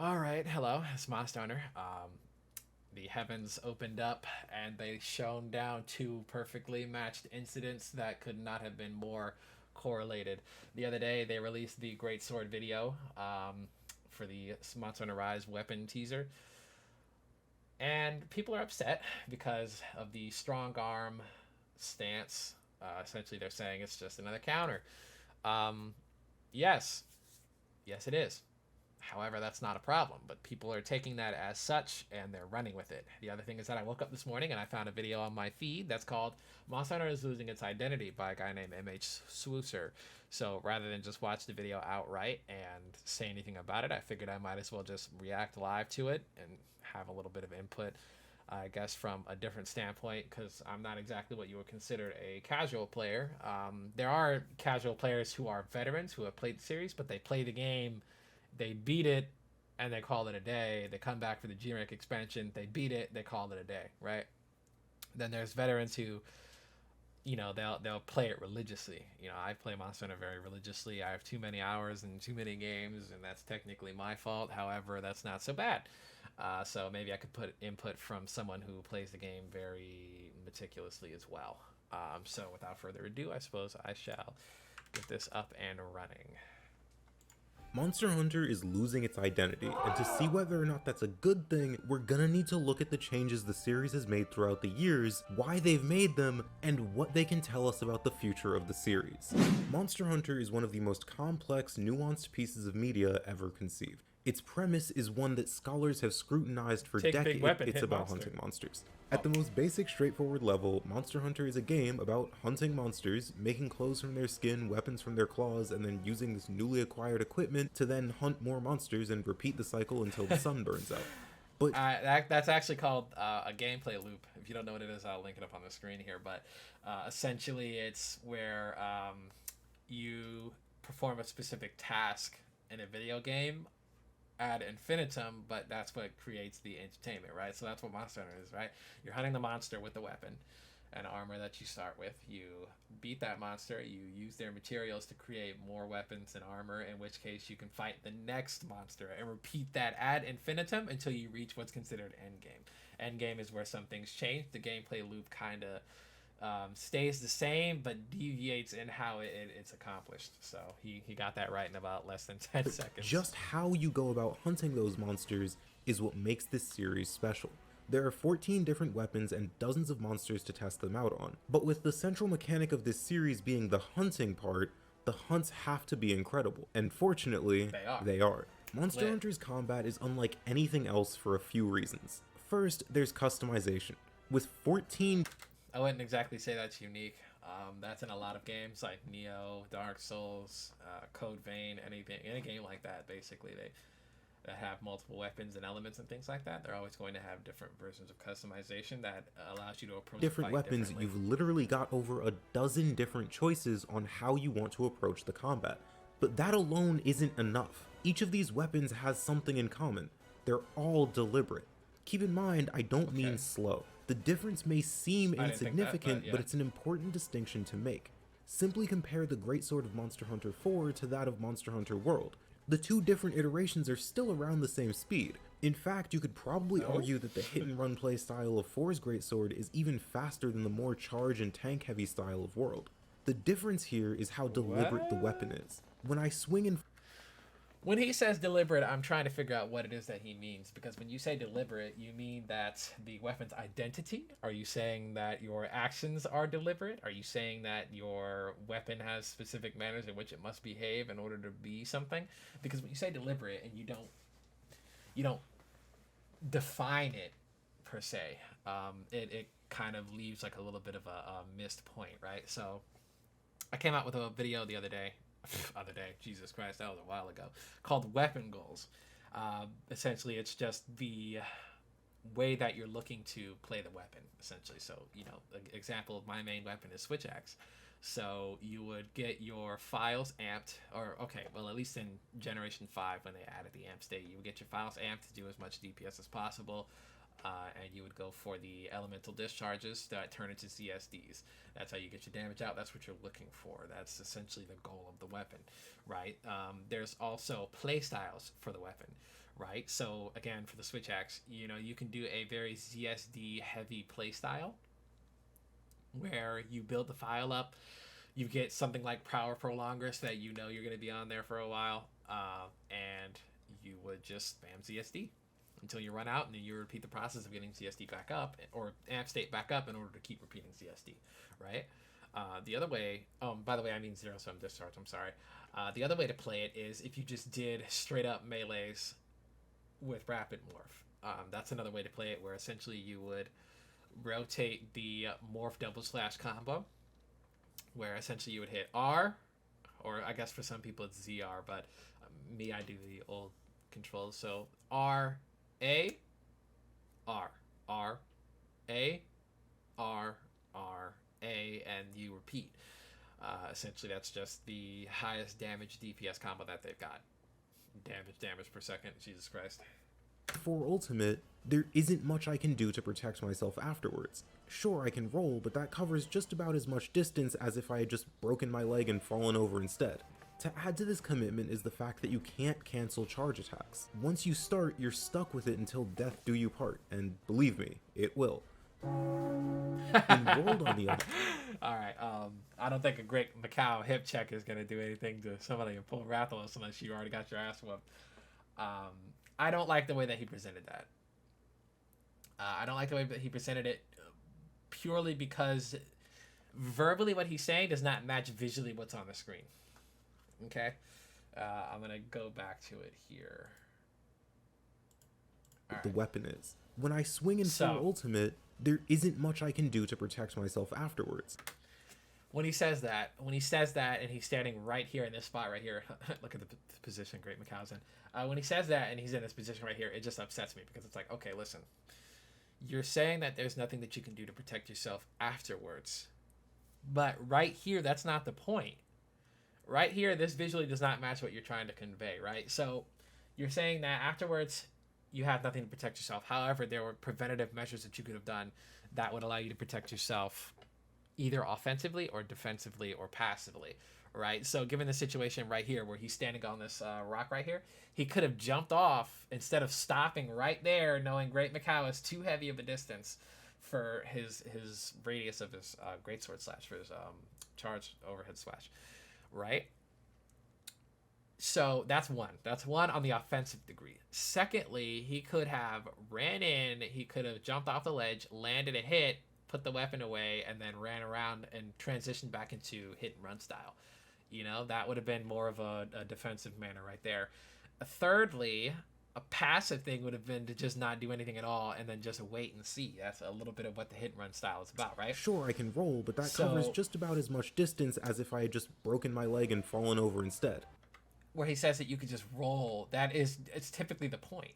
All right, hello, it's Monster Hunter. The heavens opened up and they shone down two perfectly matched incidents that could not have been more correlated. The other day, they released the Great Sword video for the Monster Hunter Rise weapon teaser, and people are upset because of the strong arm stance. Essentially, they're saying it's just another counter. Um, yes, yes, it is. However, that's not a problem, but people are taking that as such and they're running with it. The other thing is that I woke up this morning and I found a video on my feed that's called Monster Hunter is Losing Its Identity by a guy named MH Swooser. So rather than just watch the video outright and say anything about it, I figured I might as well just react live to it and have a little bit of input, I guess, from a different standpoint, because I'm not exactly what you would consider a casual player. There are casual players who are veterans who have played the series, but they play the game, they beat it, and they call it a day. They come back for the G-Rank expansion, they beat it, they call it a day, right? Then there's veterans who, they'll play it religiously. I play Monster Hunter very religiously. I have too many hours and too many games, and that's technically my fault. However, that's not so bad. So maybe I could put input from someone who plays the game very meticulously as well. So without further ado, I suppose I shall get this up and running. Monster Hunter is losing its identity, and to see whether or not that's a good thing, we're gonna need to look at the changes the series has made throughout the years, why they've made them, and what they can tell us about the future of the series. Monster Hunter is one of the most complex, nuanced pieces of media ever conceived. Its premise is one that scholars have scrutinized for decades. It's about hunting monsters. At the most basic, straightforward level, Monster Hunter is a game about hunting monsters, making clothes from their skin, weapons from their claws, and then using this newly acquired equipment to then hunt more monsters and repeat the cycle until the sun burns out. But that's actually called a gameplay loop. If you don't know what it is, I'll link it up on the screen here. But essentially, it's where you perform a specific task in a video game ad infinitum, but that's what creates the entertainment, right? So that's what Monster Hunter is, right? You're hunting the monster with the weapon and armor that you start with. You beat that monster, you use their materials to create more weapons and armor, in which case you can fight the next monster and repeat that ad infinitum until you reach what's considered endgame. Endgame is where some things change. The gameplay loop kind of stays the same but deviates in how it's accomplished. So he got that right in about less than 10 seconds. just how you go about hunting those monsters is what makes this series special. There are 14 different weapons and dozens of monsters to test them out on, but with the central mechanic of this series being the hunting part, the hunts have to be incredible, and fortunately, they are. Monster Hunter's combat is unlike anything else for a few reasons. First, there's customization. With 14... I wouldn't exactly say that's unique. That's in a lot of games like Neo, Dark Souls, Code Vein, any game like that. Basically, that have multiple weapons and elements and things like that. They're always going to have different versions of customization that allows you to approach different weapons. You've literally got over a dozen different choices on how you want to approach the combat. But that alone isn't enough. Each of these weapons has something in common. They're all deliberate. Keep in mind, I don't mean slow. The difference may seem insignificant, but it's an important distinction to make. Simply compare the Greatsword of Monster Hunter 4 to that of Monster Hunter World. The two different iterations are still around the same speed. In fact, you could probably argue that the hit-and-run playstyle of 4's Greatsword is even faster than the more charge and tank-heavy style of World. The difference here is how deliberate the weapon is. When I swing in... When he says deliberate, I'm trying to figure out what it is that he means, because when you say deliberate, you mean that the weapon's identity? Are you saying that your actions are deliberate? Are you saying that your weapon has specific manners in which it must behave in order to be something? Because when you say deliberate and you don't define it per se, it kind of leaves like a little bit of a missed point, right? So I came out with a video the other day, Jesus Christ, that was a while ago, called Weapon Goals. Essentially, it's just the way that you're looking to play the weapon, essentially. So, an example of my main weapon is Switch Axe. So you would get your files amped, at least in Generation 5 when they added the amp state, you would get your files amped to do as much DPS as possible. and you would go for the elemental discharges that turn into CSDs. That's how you get your damage out. That's what you're looking for. That's essentially the goal of the weapon, right? There's also playstyles for the weapon, right? So again, for the switch axe, you can do a very CSD heavy playstyle where you build the file up. You get something like Power Prolonger so that you're going to be on there for a while, and you would just spam CSD until you run out, and then you repeat the process of getting CSD back up, or amp state back up, in order to keep repeating CSD, right? The other way, by the way, I mean zero sum discharge, I'm sorry. The other way to play it is if you just did straight up melees with rapid morph. That's another way to play it, where essentially you would rotate the morph double slash combo, where essentially you would hit R, or I guess for some people it's ZR, but me, I do the old controls. So R, A, R, R, A, R, R, A, and you repeat. Essentially, that's just the highest damage DPS combo that they've got. Damage per second, Jesus Christ. For ultimate, there isn't much I can do to protect myself afterwards. Sure, I can roll, but that covers just about as much distance as if I had just broken my leg and fallen over instead. To add to this commitment is the fact that you can't cancel charge attacks. Once you start, you're stuck with it until death do you part, and believe me, it will. Enrolled on the other. Alright, I don't think a great Macau hip check is going to do anything to somebody in full Rathalos unless you already got your ass whooped. I don't like the way that he presented that. I don't like the way that he presented it purely because verbally what he's saying does not match visually what's on the screen. Okay? I'm going to go back to it here. Right. The weapon is. When I swing in full ultimate, there isn't much I can do to protect myself afterwards. When he says that, and he's standing right here in this spot right here, look at the position Great Macau's in. When he says that and he's in this position right here, it just upsets me because it's like, okay, listen, you're saying that there's nothing that you can do to protect yourself afterwards, but right here, that's not the point. Right here, this visually does not match what you're trying to convey, right? So you're saying that afterwards, you have nothing to protect yourself. However, there were preventative measures that you could have done that would allow you to protect yourself either offensively or defensively or passively, right? So given the situation right here where he's standing on this rock right here, he could have jumped off instead of stopping right there, knowing Great Macau is too heavy of a distance for his radius of his greatsword slash, for his charge overhead slash, right? So that's one. That's one on the offensive degree. Secondly, he could have ran in, he could have jumped off the ledge, landed a hit, put the weapon away, and then ran around and transitioned back into hit and run style. That would have been more of a defensive manner right there. Thirdly, a passive thing would have been to just not do anything at all and then just wait and see. That's a little bit of what the hit and run style is about, right? Sure, I can roll, but that covers just about as much distance as if I had just broken my leg and fallen over instead. Where he says that you could just roll, it's typically the point.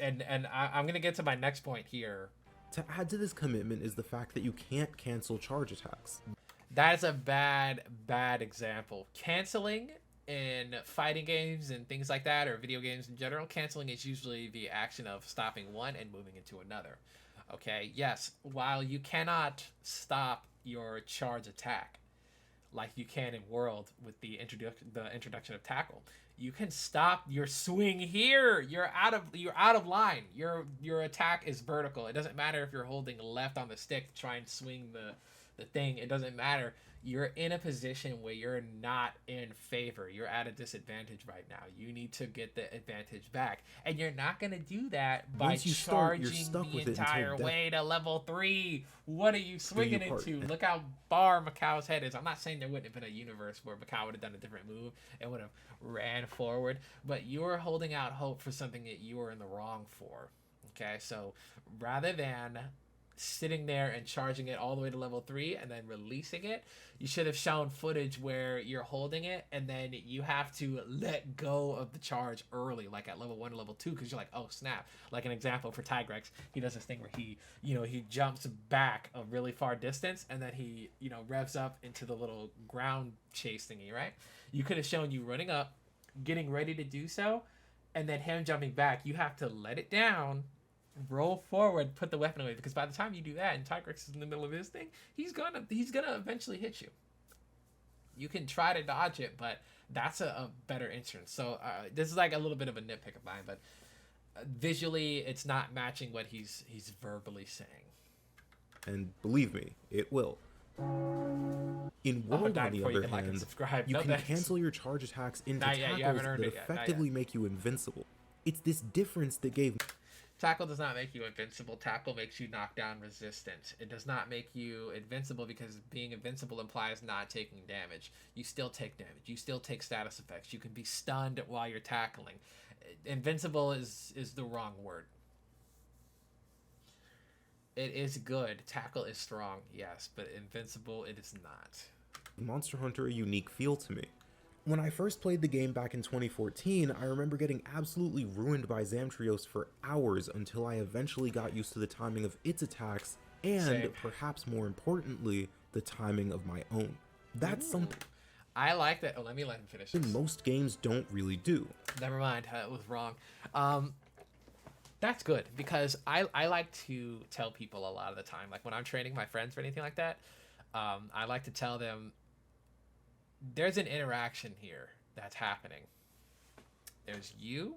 And I'm going to get to my next point here. To add to this commitment is the fact that you can't cancel charge attacks. That is a bad example. Canceling in fighting games and things like that, or video games in general, canceling is usually the action of stopping one and moving into another. Okay, yes, while you cannot stop your charge attack like you can in World with the introduction of tackle, you can stop your swing here. You're out of line. Your attack is vertical. It doesn't matter if you're holding left on the stick to try and swing the thing. It doesn't matter. You're in a position where you're not in favor. You're at a disadvantage right now. You need to get the advantage back. And you're not going to do that by charging the entire way to level 3. What are you swinging into? Look how far Macau's head is. I'm not saying there wouldn't have been a universe where Macau would have done a different move and would have ran forward, but you're holding out hope for something that you were in the wrong for. Okay, so rather than sitting there and charging it all the way to level 3 and then releasing it, you should have shown footage where you're holding it and then you have to let go of the charge early, like at level 1 or level 2, because you're like, oh snap. Like an example for Tigrex, he does this thing where he jumps back a really far distance and then he revs up into the little ground chase thingy, right? You could have shown you running up, getting ready to do so, and then him jumping back. You have to let it down, roll forward, put the weapon away, because by the time you do that and Tigrex is in the middle of his thing, he's gonna eventually hit you. You can try to dodge it, but that's a better entrance. So this is like a little bit of a nitpick of mine, but visually it's not matching what he's verbally saying. And believe me, it will. In World, on the other hand, you can cancel your charge attacks into tackles that effectively make you invincible. It's this difference that gave... Tackle does not make you invincible. Tackle makes you knockdown resistant. It does not make you invincible, because being invincible implies not taking damage. You still take damage. You still take status effects. You can be stunned while you're tackling. Invincible is the wrong word. It is good. Tackle is strong, yes, but invincible, it is not. Monster Hunter a unique feel to me. When I first played the game back in 2014, I remember getting absolutely ruined by Zamtrios for hours until I eventually got used to the timing of its attacks and, Same. perhaps more importantly, the timing of my own. That's something I like that. Oh, let him finish this. Most games don't really do. Never mind, it was wrong. That's good, because I like to tell people a lot of the time, like when I'm training my friends or anything like that, I like to tell them there's an interaction here that's happening. There's you,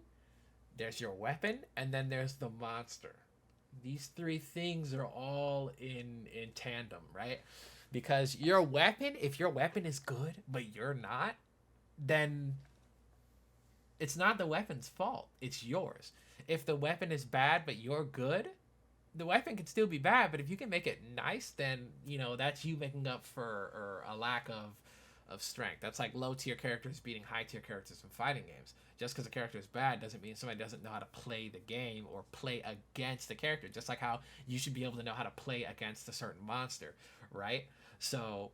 there's your weapon, and then there's the monster. These three things are all in tandem, right? Because your weapon, if your weapon is good but you're not, then it's not the weapon's fault, it's yours. If the weapon is bad but you're good, the weapon can still be bad, but if you can make it nice, then, you know, that's you making up for a lack of strength. That's like low tier characters beating high tier characters in fighting games. Just because a character is bad doesn't mean somebody doesn't know how to play the game or play against the character. Just like how you should be able to know how to play against a certain monster, right? So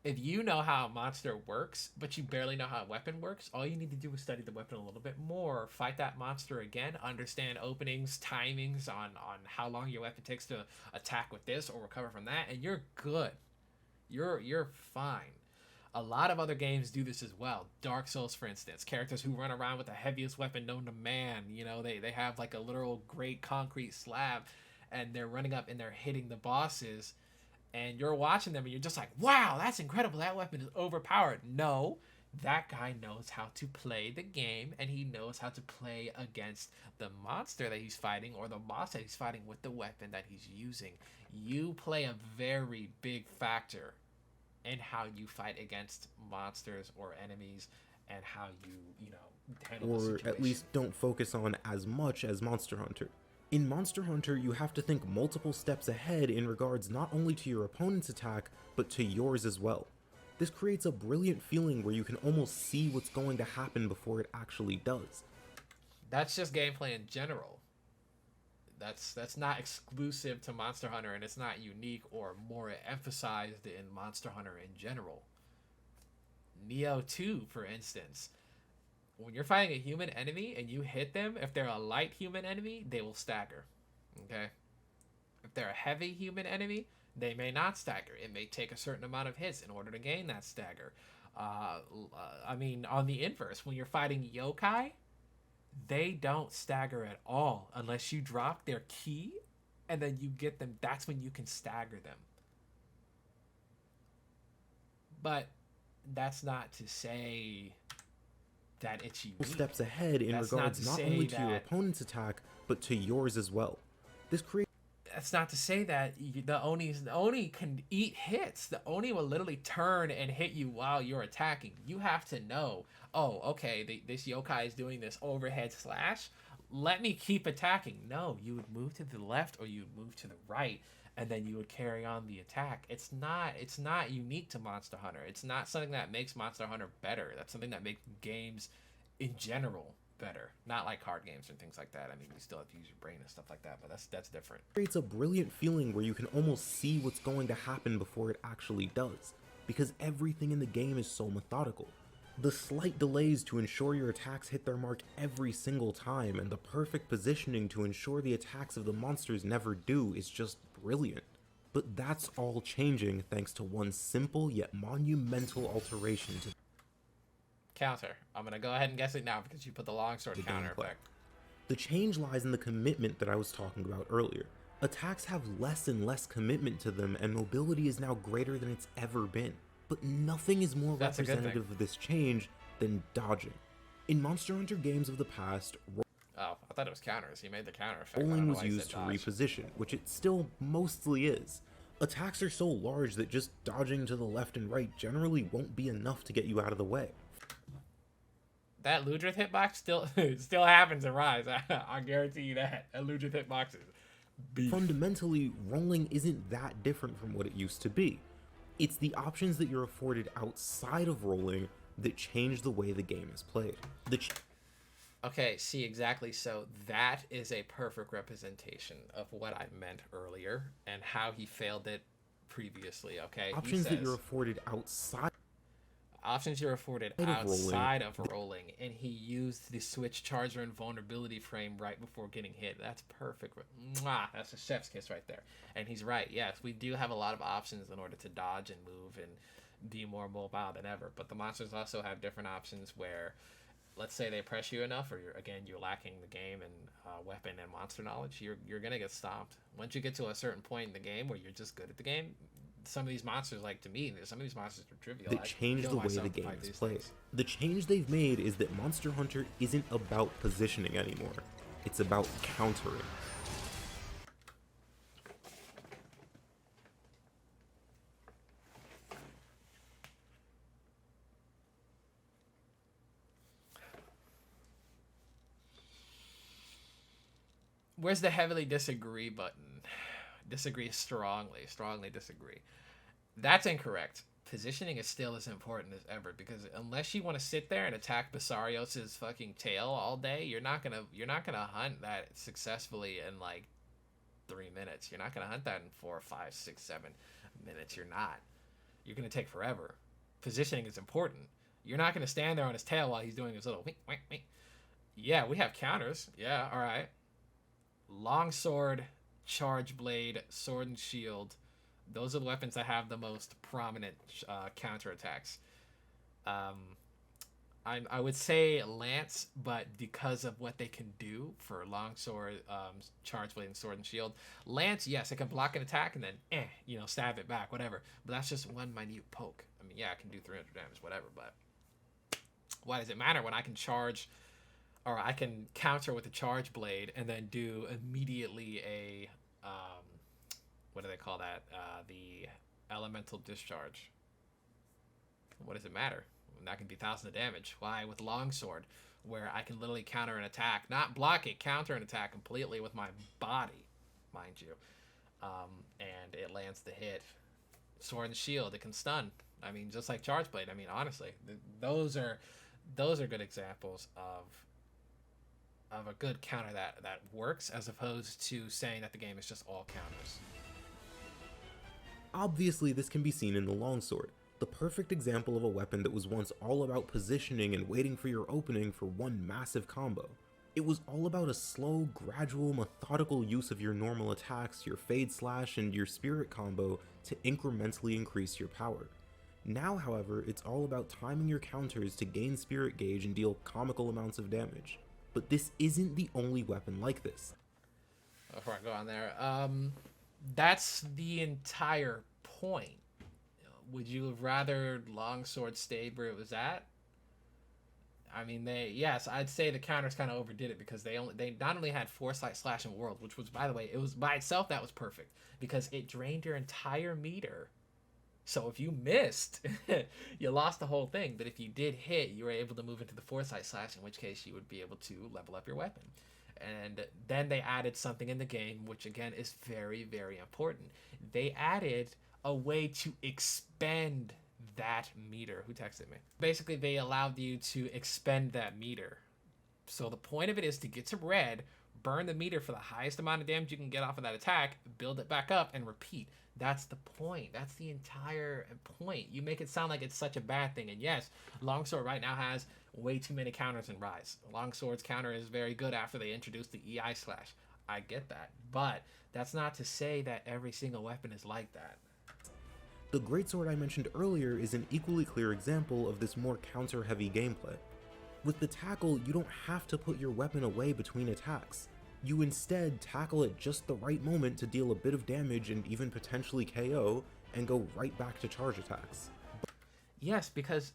if you know how a monster works, but you barely know how a weapon works, all you need to do is study the weapon a little bit more, fight that monster again, understand openings, timings on how long your weapon takes to attack with this or recover from that, and you're good. You're fine. A lot of other games do this as well. Dark Souls, for instance, characters who run around with the heaviest weapon known to man, you know, they have like a literal great concrete slab, and they're running up and they're hitting the bosses, and you're watching them and you're just like, wow, that's incredible, that weapon is overpowered. No, that guy knows how to play the game, and he knows how to play against the monster that he's fighting or the boss that he's fighting with the weapon that he's using. You play a very big factor in how you fight against monsters or enemies, and how you handle the situation. Or at least don't focus on as much as Monster Hunter. In Monster Hunter, you have to think multiple steps ahead in regards not only to your opponent's attack, but to yours as well. This creates a brilliant feeling where you can almost see what's going to happen before it actually does. That's just gameplay in general. That's not exclusive to Monster Hunter, and it's not unique or more emphasized in Monster Hunter in general. Neo 2, for instance, when you're fighting a human enemy and you hit them, if they're a light human enemy, they will stagger. Okay? If they're a heavy human enemy, they may not stagger. It may take a certain amount of hits in order to gain that stagger. I mean, on the inverse, when you're fighting yokai, they don't stagger at all unless you drop their key and then you get them. That's when you can stagger them. But that's not to say that it's unique. Steps ahead in regards not only to your opponent's attack, but to yours as well. This creates... That's not to say that the Oni can eat hits. The Oni will literally turn and hit you while you're attacking. You have to know, oh, okay, this yokai is doing this overhead slash. Let me keep attacking. No, you would move to the left or you would move to the right, and then you would carry on the attack. It's not unique to Monster Hunter. It's not something that makes Monster Hunter better. That's something that makes games in general better. Not like card games and things like that. I mean, you still have to use your brain and stuff like that, but that's different. It creates a brilliant feeling where you can almost see what's going to happen before it actually does, because everything in the game is so methodical. The slight delays to ensure your attacks hit their mark every single time, and the perfect positioning to ensure the attacks of the monsters never do is just brilliant. But that's all changing thanks to one simple yet monumental alteration to counter. I'm gonna go ahead and guess it now because you put the longsword counter effect. The change lies in the commitment that I was talking about earlier. Attacks have less and less commitment to them, and mobility is now greater than it's ever been. But nothing is more That's a good representative of this change than dodging. In Monster Hunter games of the past, Oh, I thought it was counters. He made the counter effect. rolling was used to reposition, which it still mostly is. Attacks are so large that just dodging to the left and right generally won't be enough to get you out of the way. That Ludrith hitbox still happens in Rise. I guarantee you that. That Ludrith hitbox is beef. Fundamentally, rolling isn't that different from what it used to be. It's the options that you're afforded outside of rolling that change the way the game is played. Okay, see, exactly. So that is a perfect representation of what I meant earlier and how he failed it previously, okay? Options that you're afforded outside of rolling, and he used the switch charger and vulnerability frame right before getting hit. That's perfect. Mwah, that's a chef's kiss right there. And he's right. Yes, we do have a lot of options in order to dodge and move and be more mobile than ever. But the monsters also have different options where, let's say they press you enough, or you're lacking the game and weapon and monster knowledge, you're gonna get stomped. Once you get to a certain point in the game where you're just good at the game, some of these monsters, like to me, some of these monsters are trivial. That change the way the game is played. The change they've made is that Monster Hunter isn't about positioning anymore. It's about countering. Where's the heavily disagree button? Disagree strongly disagree. That's incorrect. Positioning is still as important as ever, because unless you want to sit there and attack Basarios's fucking tail all day, you're not gonna hunt that successfully in like 3 minutes. You're not gonna hunt that in 4, 5, 6, 7 minutes. You're not. You're gonna take forever. Positioning is important. You're not gonna stand there on his tail while he's doing his little wink, wink, wink. Yeah, we have counters. Yeah, all right. Longsword, charge blade, sword and shield. Those are the weapons that have the most prominent counterattacks. I would say lance, but because of what they can do for longsword, charge blade, and sword and shield. Lance, yes, it can block an attack and then stab it back, whatever. But that's just one minute poke. I mean, yeah, it can do 300 damage, whatever. But why does it matter when I can charge, or I can counter with a charge blade and then do immediately a what do they call that? The elemental discharge. What does it matter? That can be thousands of damage. Why with longsword, where I can literally counter an attack, not block it, counter an attack completely with my body, mind you, and it lands the hit. Sword and shield, it can stun. I mean, just like charge blade. I mean, honestly, those are good examples of a good counter that works, as opposed to saying that the game is just all counters. Obviously, this can be seen in the longsword, the perfect example of a weapon that was once all about positioning and waiting for your opening for one massive combo. It was all about a slow, gradual, methodical use of your normal attacks, your fade slash, and your spirit combo to incrementally increase your power. Now, however, it's all about timing your counters to gain spirit gauge and deal comical amounts of damage. But this isn't the only weapon like this. Before I go on there, that's the entire point. Would you have rather longsword stayed where it was at? I mean, yes, I'd say the counters kind of overdid it, because they not only had foresight slash and world, which was, by the way, it was by itself, that was perfect, because it drained your entire meter. So if you missed, you lost the whole thing. But if you did hit, you were able to move into the foresight slash, in which case you would be able to level up your weapon. And then they added something in the game, which again is very, very important. They added a way to expend that meter. Who texted me? Basically, they allowed you to expend that meter. So the point of it is to get to red, burn the meter for the highest amount of damage you can get off of that attack, build it back up, and repeat. That's the point. That's the entire point. You make it sound like it's such a bad thing. And yes, longsword right now has way too many counters in Rise. Longsword's counter is very good after they introduced the EI slash. I get that. But that's not to say that every single weapon is like that. The greatsword I mentioned earlier is an equally clear example of this more counter-heavy gameplay. With the tackle, you don't have to put your weapon away between attacks. You instead tackle at just the right moment to deal a bit of damage and even potentially KO, and go right back to charge attacks. Yes, because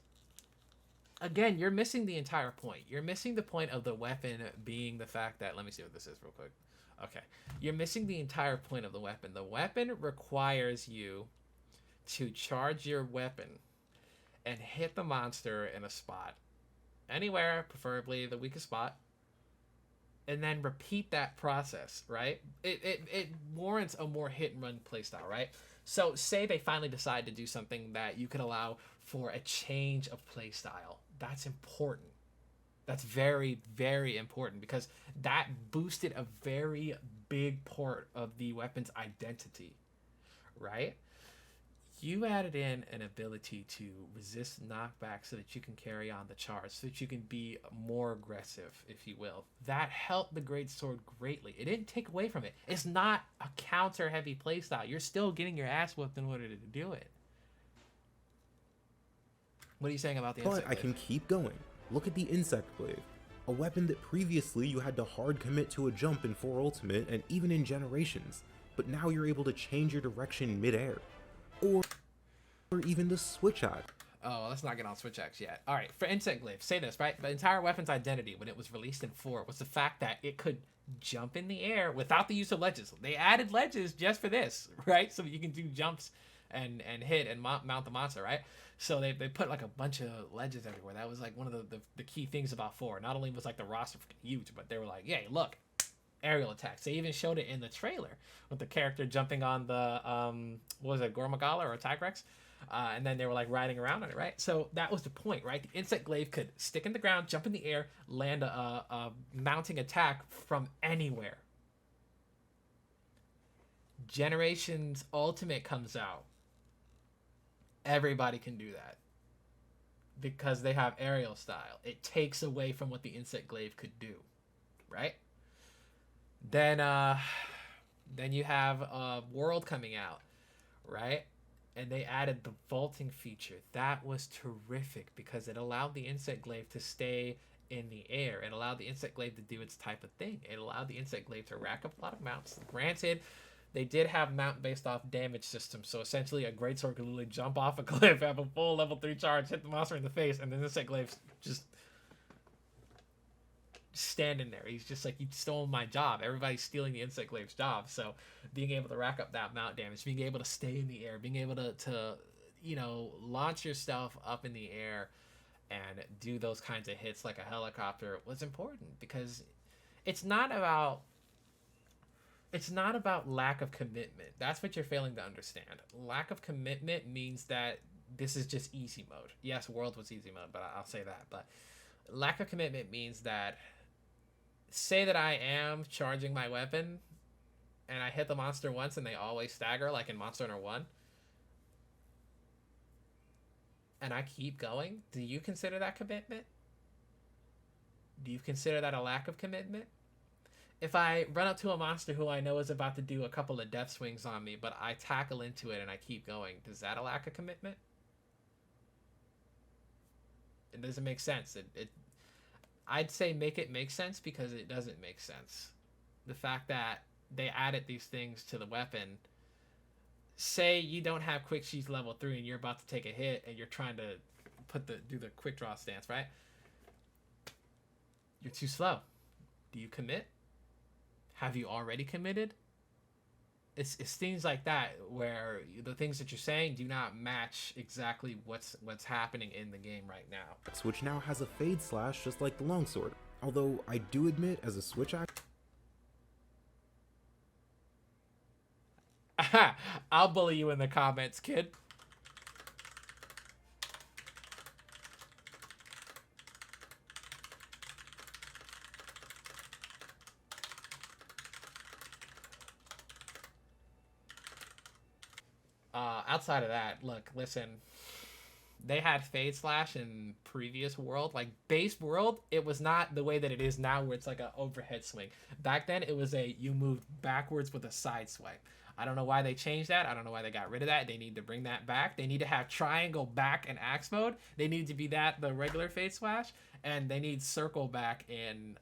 again, you're missing the entire point. You're missing the point of the weapon being the fact that, let me see what this is real quick. Okay. You're missing the entire point of the weapon. The weapon requires you to charge your weapon and hit the monster in a spot. Anywhere, preferably the weakest spot. And then repeat that process, right? It warrants a more hit and run playstyle, right? So say they finally decide to do something that you could allow for a change of playstyle. That's important. That's very, very important, because that boosted a very big part of the weapon's identity, right? You added in an ability to resist knockback so that you can carry on the charge, so that you can be more aggressive, if you will. That helped the Greatsword greatly. It didn't take away from it. It's not a counter-heavy playstyle. You're still getting your ass whooped in order to do it. What are you saying about the Insect Glaive? But I can keep going. Look at the Insect Glaive, a weapon that previously you had to hard commit to a jump in 4 Ultimate and even in Generations, but now you're able to change your direction mid-air. Or even the Switch Axe. Oh, let's not get on Switch Axe yet. All right, for Insect Glaive, say this, right? The entire weapon's identity when it was released in 4 was the fact that it could jump in the air without the use of ledges. They added ledges just for this, right? So that you can do jumps and hit and mount the monster, right? So they put like a bunch of ledges everywhere. That was like one of the key things about 4. Not only was like the roster huge, but they were like, yeah, look, aerial attacks. They even showed it in the trailer with the character jumping on the what was it, Gormagala or Tigrex, and then they were like riding around on it, right? So that was the point, right? The Insect Glaive could stick in the ground, jump in the air, land a mounting attack from anywhere. Generations Ultimate comes out. Everybody can do that because they have aerial style. It takes away from what the Insect Glaive could do, right? Then you have World coming out, right? And they added the vaulting feature. That was terrific because it allowed the Insect Glaive to stay in the air. It allowed the Insect Glaive to do its type of thing. It allowed the Insect Glaive to rack up a lot of mounts. Granted, they did have mount based off damage system, so essentially a Greatsword could literally jump off a cliff, have a full level 3 charge, hit the monster in the face, and then the Insect Glaive just standing there. He's just like, you stole my job. Everybody's stealing the Insect Glaive's job. So being able to rack up that mount damage, being able to stay in the air, being able to you know, launch yourself up in the air and do those kinds of hits like a helicopter was important, because it's not about lack of commitment. That's what you're failing to understand. Lack of commitment means that this is just easy mode. Yes, World was easy mode, but I'll say that. But lack of commitment means that, say that I am charging my weapon and I hit the monster once and they always stagger, like in Monster Hunter 1, and I keep going. Do you consider that commitment? Do you consider that a lack of commitment? If I run up to a monster who I know is about to do a couple of death swings on me, but I tackle into it and I keep going, does that a lack of commitment? It doesn't make sense. I'd say make it make sense, because it doesn't make sense. The fact that they added these things to the weapon. Say you don't have quick sheath level 3 and you're about to take a hit and you're trying to do the quick draw stance, right? You're too slow. Do you commit? Have you already committed? It's things like that where the things that you're saying do not match exactly what's happening in the game right now. Which now has a fade slash just like the longsword. Although I do admit, as a Switch axe, I'll bully you in the comments, kid. Outside of that, look, listen, they had Fade Slash in previous World. Like, base World, it was not the way that it is now where it's like an overhead swing. Back then, it was you moved backwards with a side swipe. I don't know why they changed that. I don't know why they got rid of that. They need to bring that back. They need to have triangle back in axe mode. They need to be the regular fade slash, and they need circle back in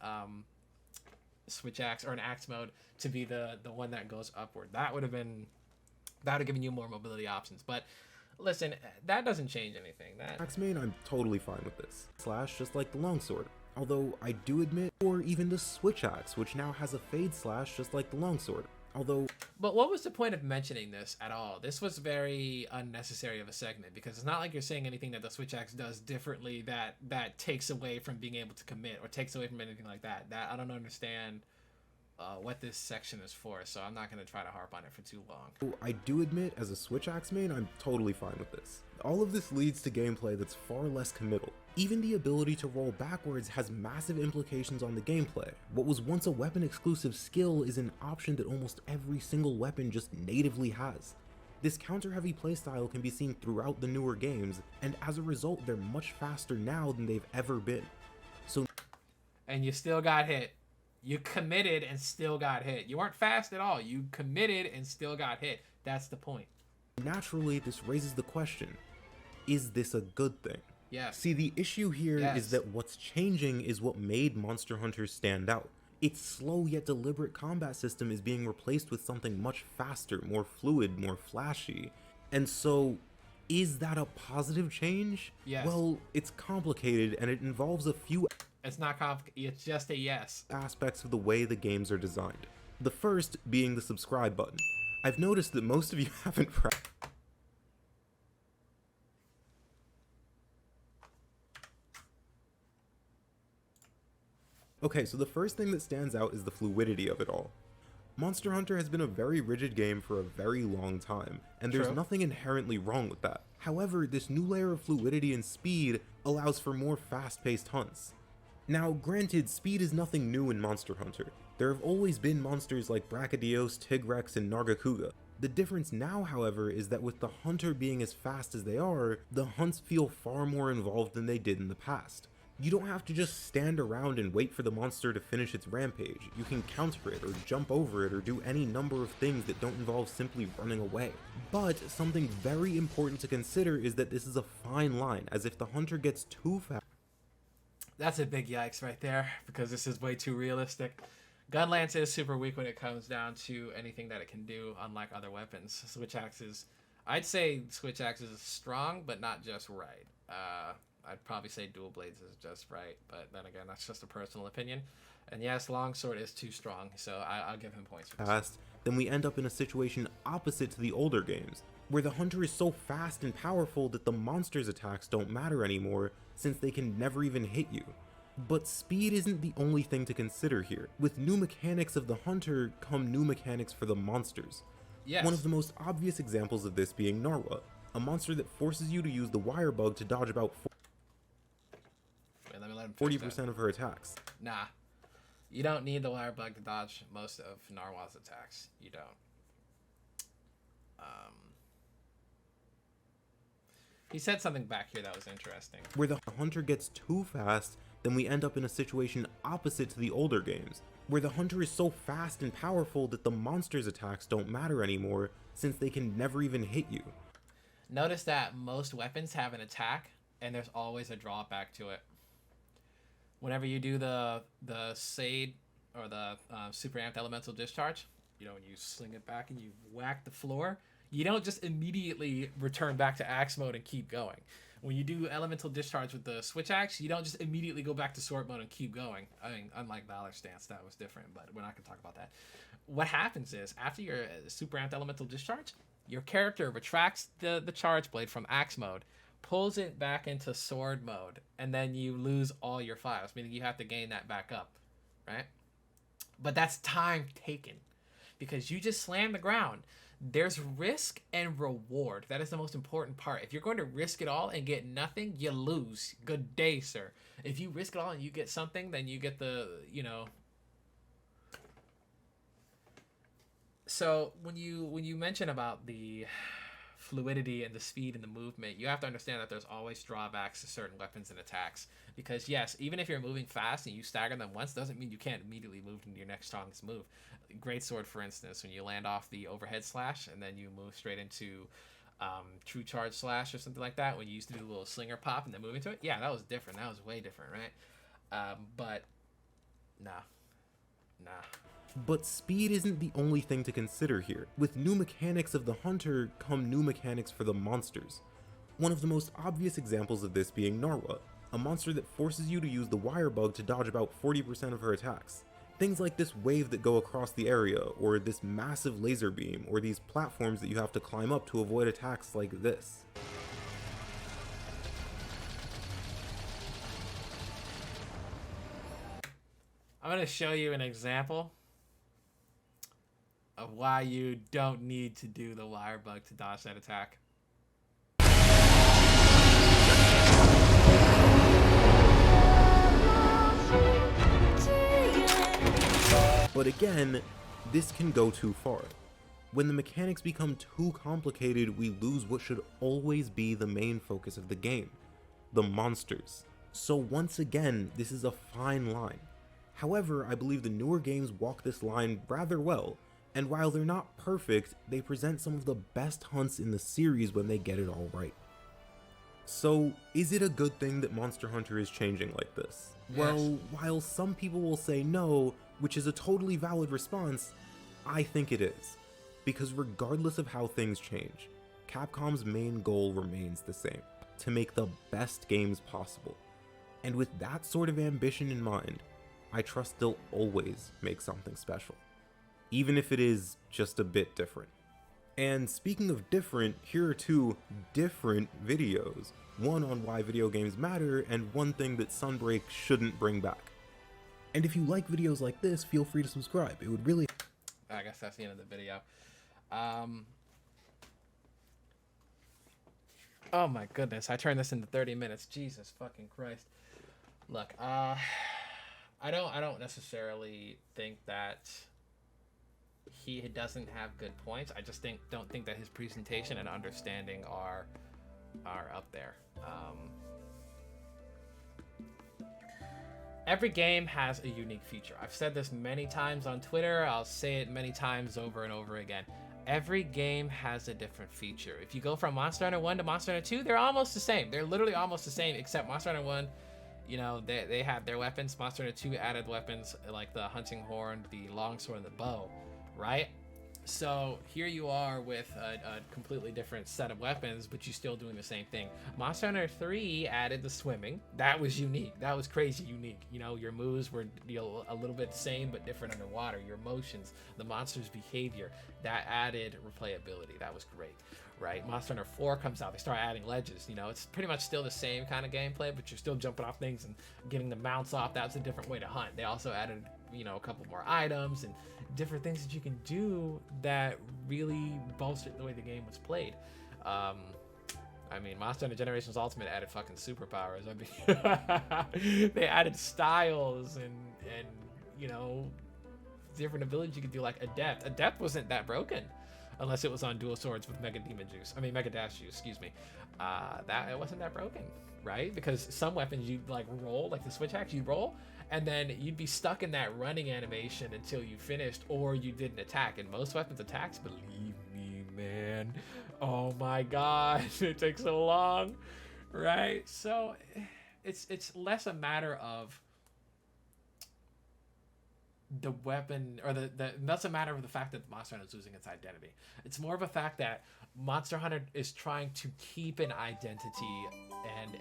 switch axe or an axe mode to be the one that goes upward. That would have given you more mobility options. But listen, that doesn't change anything. Axe main, I'm totally fine with this. Slash just like the longsword. Although I do admit, or even the switch axe, which now has a fade slash just like the longsword. But what was the point of mentioning this at all? This was very unnecessary of a segment, because it's not like you're saying anything that the switch axe does differently that takes away from being able to commit or takes away from anything like that. I don't understand what this section is for, so I'm not going to try to harp on it for too long. I do admit, as a switch axe main, I'm totally fine with this. All of this leads to gameplay that's far less committal. Even the ability to roll backwards has massive implications on the gameplay. What was once a weapon exclusive skill is an option that almost every single weapon just natively has. This counter-heavy playstyle can be seen throughout the newer games, and as a result they're much faster now than they've ever been. And you still got hit. You committed and still got hit. You weren't fast at all. You committed and still got hit. That's the point. Naturally, this raises the question, is this a good thing? Yes. See, the issue here is that what's changing is what made Monster Hunter stand out. Its slow yet deliberate combat system is being replaced with something much faster, more fluid, more flashy. And so, is that a positive change? Yes. Well, it's complicated and it involves a few... It's not complicated, it's just a yes. ...aspects of the way the games are designed. The first being the subscribe button. I've noticed that most of you haven't Okay, so the first thing that stands out is the fluidity of it all. Monster Hunter has been a very rigid game for a very long time, and there's nothing inherently wrong with that. However, this new layer of fluidity and speed allows for more fast-paced hunts. Now, granted, speed is nothing new in Monster Hunter. There have always been monsters like Brachydios, Tigrex, and Nargacuga. The difference now, however, is that with the hunter being as fast as they are, the hunts feel far more involved than they did in the past. You don't have to just stand around and wait for the monster to finish its rampage. You can counter it, or jump over it, or do any number of things that don't involve simply running away. But something very important to consider is that this is a fine line, as if the hunter gets too fast... That's a big yikes right there, because this is way too realistic. Gunlance is super weak when it comes down to anything that it can do, unlike other weapons. Switch axes, I'd say switch axes is strong, but not just right. I'd probably say dual blades is just right, but then again, that's just a personal opinion. And yes, longsword is too strong, so I'll give him points for this. Then we end up in a situation opposite to the older games, where the hunter is so fast and powerful that the monster's attacks don't matter anymore, since they can never even hit you. But speed isn't the only thing to consider here. With new mechanics of the hunter come new mechanics for the monsters. Yes. One of the most obvious examples of this being Narwa, a monster that forces you to use the Wirebug to dodge about 40% of her attacks. Nah. You don't need the Wirebug to dodge most of Narwa's attacks. You don't. He said something back here that was interesting. Where the hunter gets too fast, then we end up in a situation opposite to the older games, where the hunter is so fast and powerful that the monster's attacks don't matter anymore, since they can never even hit you. Notice that most weapons have an attack, and there's always a drawback to it. Whenever you do the Sade or the super amped elemental discharge, you know, when you sling it back and you whack the floor, you don't just immediately return back to axe mode and keep going. When you do elemental discharge with the switch axe, you don't just immediately go back to sword mode and keep going. I mean, unlike Valor's stance, that was different, but we're not going to talk about that. What happens is, after your super amped elemental discharge, your character retracts the charge blade from axe mode, pulls it back into sword mode, and then you lose all your files, meaning you have to gain that back up, right? But that's time taken, because you just slam the ground. There's risk and reward. That is the most important part. If you're going to risk it all and get nothing, you lose. Good day, sir. If you risk it all and you get something, then you get the, you know. So when you mention about the fluidity and the speed and the movement, you have to understand that there's always drawbacks to certain weapons and attacks. Because yes, even if you're moving fast and you stagger them once, doesn't mean you can't immediately move into your next strongest move. Greatsword, for instance, when you land off the overhead slash and then you move straight into true charge slash or something like that, when you used to do a little slinger pop and then move into it, yeah, that was different. That was way different, right? But nah. But speed isn't the only thing to consider here. With new mechanics of the hunter come new mechanics for the monsters. One of the most obvious examples of this being Narwa, a monster that forces you to use the Wirebug to dodge about 40% of her attacks. Things like this wave that go across the area, or this massive laser beam, or these platforms that you have to climb up to avoid attacks like this. I'm going to show you an example of why you don't need to do the Wirebug to dodge that attack. But again, this can go too far. When the mechanics become too complicated, we lose what should always be the main focus of the game, the monsters. So once again, this is a fine line. However, I believe the newer games walk this line rather well, and while they're not perfect, they present some of the best hunts in the series when they get it all right. So, is it a good thing that Monster Hunter is changing like this? Yes. Well, while some people will say no, which is a totally valid response, I think it is. Because regardless of how things change, Capcom's main goal remains the same, to make the best games possible. And with that sort of ambition in mind, I trust they'll always make something special, even if it is just a bit different. And speaking of different, here are two different videos, one on why video games matter and one thing that Sunbreak shouldn't bring back. And if you like videos like this, feel free to subscribe. It would really... I guess that's the end of the video. Oh my goodness, I turned this into 30 minutes. Jesus fucking Christ. Look, I don't necessarily think that he doesn't have good points. I just don't think that his presentation and understanding are up there. Every game has a unique feature. I've said this many times on Twitter. I'll say it many times over and over again. Every game has a different feature. If you go from Monster Hunter 1 to Monster Hunter 2, they're almost the same. They're literally almost the same, except Monster Hunter 1, you know, they have their weapons. Monster Hunter 2 added weapons like the hunting horn, the longsword, and the bow, right? So here you are with a completely different set of weapons, but you're still doing the same thing. Monster Hunter 3 added the swimming. That was unique. That was crazy unique. You know, your moves were a little bit the same, but different underwater. Your motions, the monster's behavior, that added replayability. That was great, right? Monster Hunter 4 comes out. They start adding ledges. You know, it's pretty much still the same kind of gameplay, but you're still jumping off things and getting the mounts off. That was a different way to hunt. They also added, you know, a couple more items and different things that you can do that really bolstered the way the game was played. I mean, Monster Hunter Generations Ultimate added fucking superpowers. I mean, they added styles and you know, different abilities you could do, like Adept. Adept wasn't that broken unless it was on dual swords with Mega Dash Juice, excuse me. That it wasn't that broken, right? Because some weapons you'd like roll, like the switch axe, you'd roll, and then you'd be stuck in that running animation until you finished or you didn't attack. And most weapons attacks, believe me, man, oh my gosh, it takes so long, right? So it's less a matter of the weapon, or that's a matter of the fact that Monster Hunter is losing its identity. It's more of a fact that Monster Hunter is trying to keep an identity, and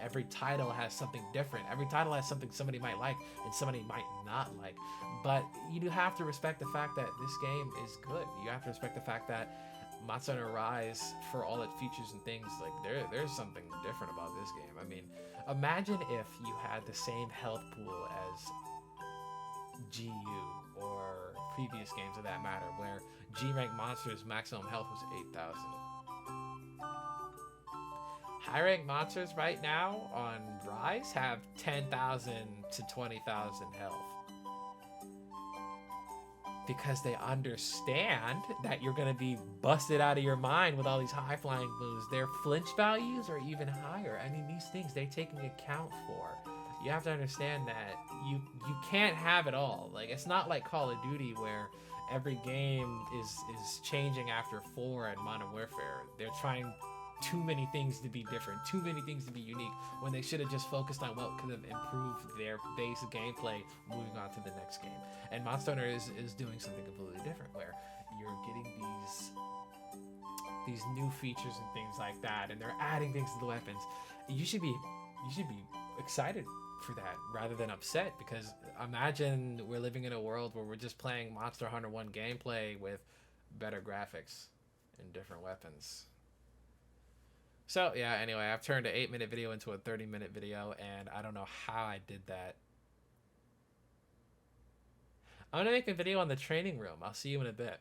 every title has something different. Every title has something somebody might like and somebody might not like. But you do have to respect the fact that this game is good. You have to respect the fact that Monster Hunter Rise, for all its features and things, like there's something different about this game. I mean, imagine if you had the same health pool as GU or previous games of that matter, where G-rank monsters maximum health was 8,000. High rank monsters right now on Rise have 10,000 to 20,000 health. because they understand that you're going to be busted out of your mind with all these high flying moves. Their flinch values are even higher. I mean, these things they take into account for. You have to understand that you can't have it all. Like, it's not like Call of Duty where every game is changing after 4 and Modern Warfare. They're trying too many things to be different, too many things to be unique, when they should have just focused on what could have improved their base gameplay moving on to the next game. And Monster Hunter is doing something completely different, where you're getting these new features and things like that, and they're adding things to the weapons. You should be excited for that rather than upset, because imagine we're living in a world where we're just playing Monster Hunter 1 gameplay with better graphics and different weapons. So yeah, anyway, I've turned an 8-minute video into a 30-minute video, and I don't know how I did that. I'm gonna make a video on the training room. I'll see you in a bit.